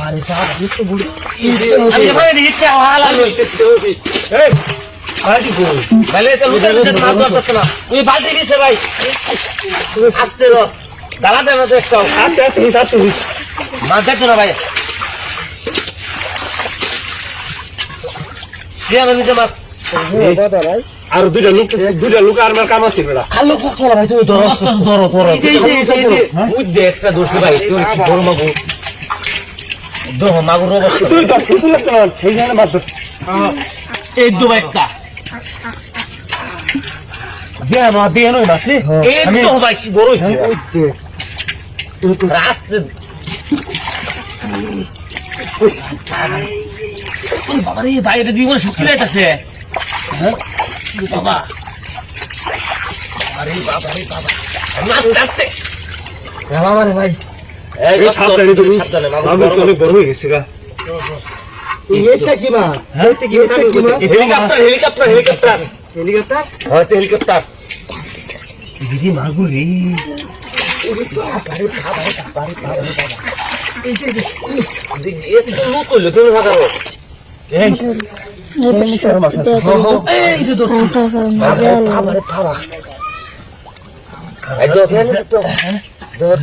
আরে বাবা একটু বুড়ি আমি এখানে নিচে হালা লইতে হবে এই বালতি কই বলে তো লুটে মাছ ধরতে না তুই বালতি দিছে ভাই আস্তে র দালা দেন তো একটা আস্তে আস্তে মাছ যাচ্ছে না ভাই দিয়া নিচে মাছ দাদা ভাই আর দুইটা লোক আর আমার কাম আছে বেড়া আলো কত ভাই তুমি ধরো বুঝতে একটা দোষী ভাই তোর কি বড় মাগু দোহ মাগুর অবস্থা তুই তো কিছু লাগতো না সেইখানে মাছ ধর এই দু একটা যে আমার দিয়ে নই মাছ এই তো ভাই কি বড় হইছে রাস্তে বাবা রে বাইরে জীবন শক্তি লাইতাছে হ্যাঁ বাবা আরে বাবা রে বাবা আস্তে আস্তে মানে ভাই এই সাবধানে তুমি মাগুর তো অনেক বড় হয়ে গেছে গা এইটা কি মাছ এইটা কি মাছ হেলিকপ্টার হয়তো হেলিকপ্টার দিদি মাগুর রে এত লোক হইলো তুমি ভাগারো এই কিসের মাছ আছে এই যে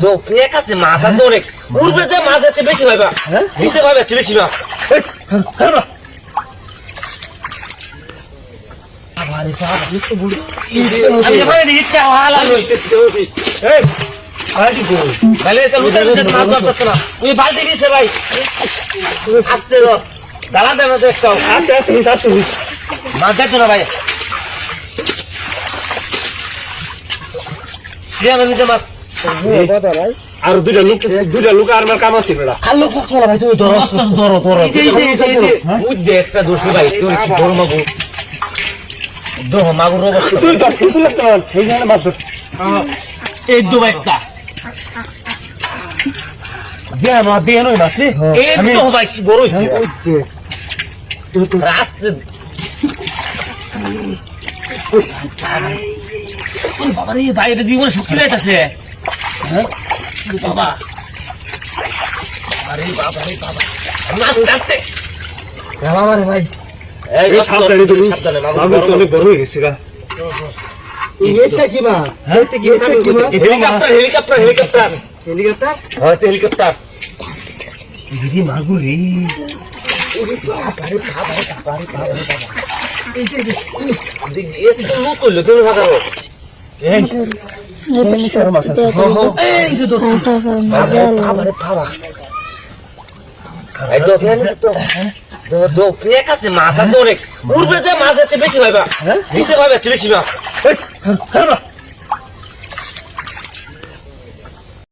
দোষ পেক আছে মাছ আছে অনেক উড়বে যে মাছ আছে বেশি ভাইবা নিচে ভাইবা বেশি মাছ আরে বাবা একটু বুড়ি আমি এখানে নিচে হালা লইতে হবে এই বালতি কই বলে তো লুটে মাছ ধরতে না তুই বালতি দিছে ভাই আস্তে র দালা দেন তো একটা আস্তে আস্তে মাছ যাচ্ছে না ভাই দিয়া নিচে মাছ দাদা ভাই আর দুইটা লোক আর আমার কাম আছে বেড়া আলো কত ভাই তুমি ধরো বুঝতে একটা দোষী ভাই তোর কি বড় মাগু দোহ মাগুর অবস্থা তুই তো কিছু লাগতো না সেইখানে মাছ ধর এই দু একটা যে আমার দিয়ে নই মাছ এই তো ভাই কি বড় হইছে রাস্তে বাবা রে বাইরে জীবন শক্তি লাইতাছে হ্যাঁ বাবা আরে বাবা রে বাবা আস্তে আস্তে মানে ভাই এই সাবধানে তুমি মাগুর তো অনেক বড় হয়ে গেছে গা এইটা কি মাছ এইটা কি মাছ হেলিকপ্টার হয়তো হেলিকপ্টার দিদি মাগুর রে এত লোক হইলো তুমি ভাগারো এই কিসের মাছ আছে এই যে দোষ পেক আছে মাছ আছে অনেক উড়বে যে মাছ আছে বেশি ভাইবা নিচে ভাইবা বেশি মাছ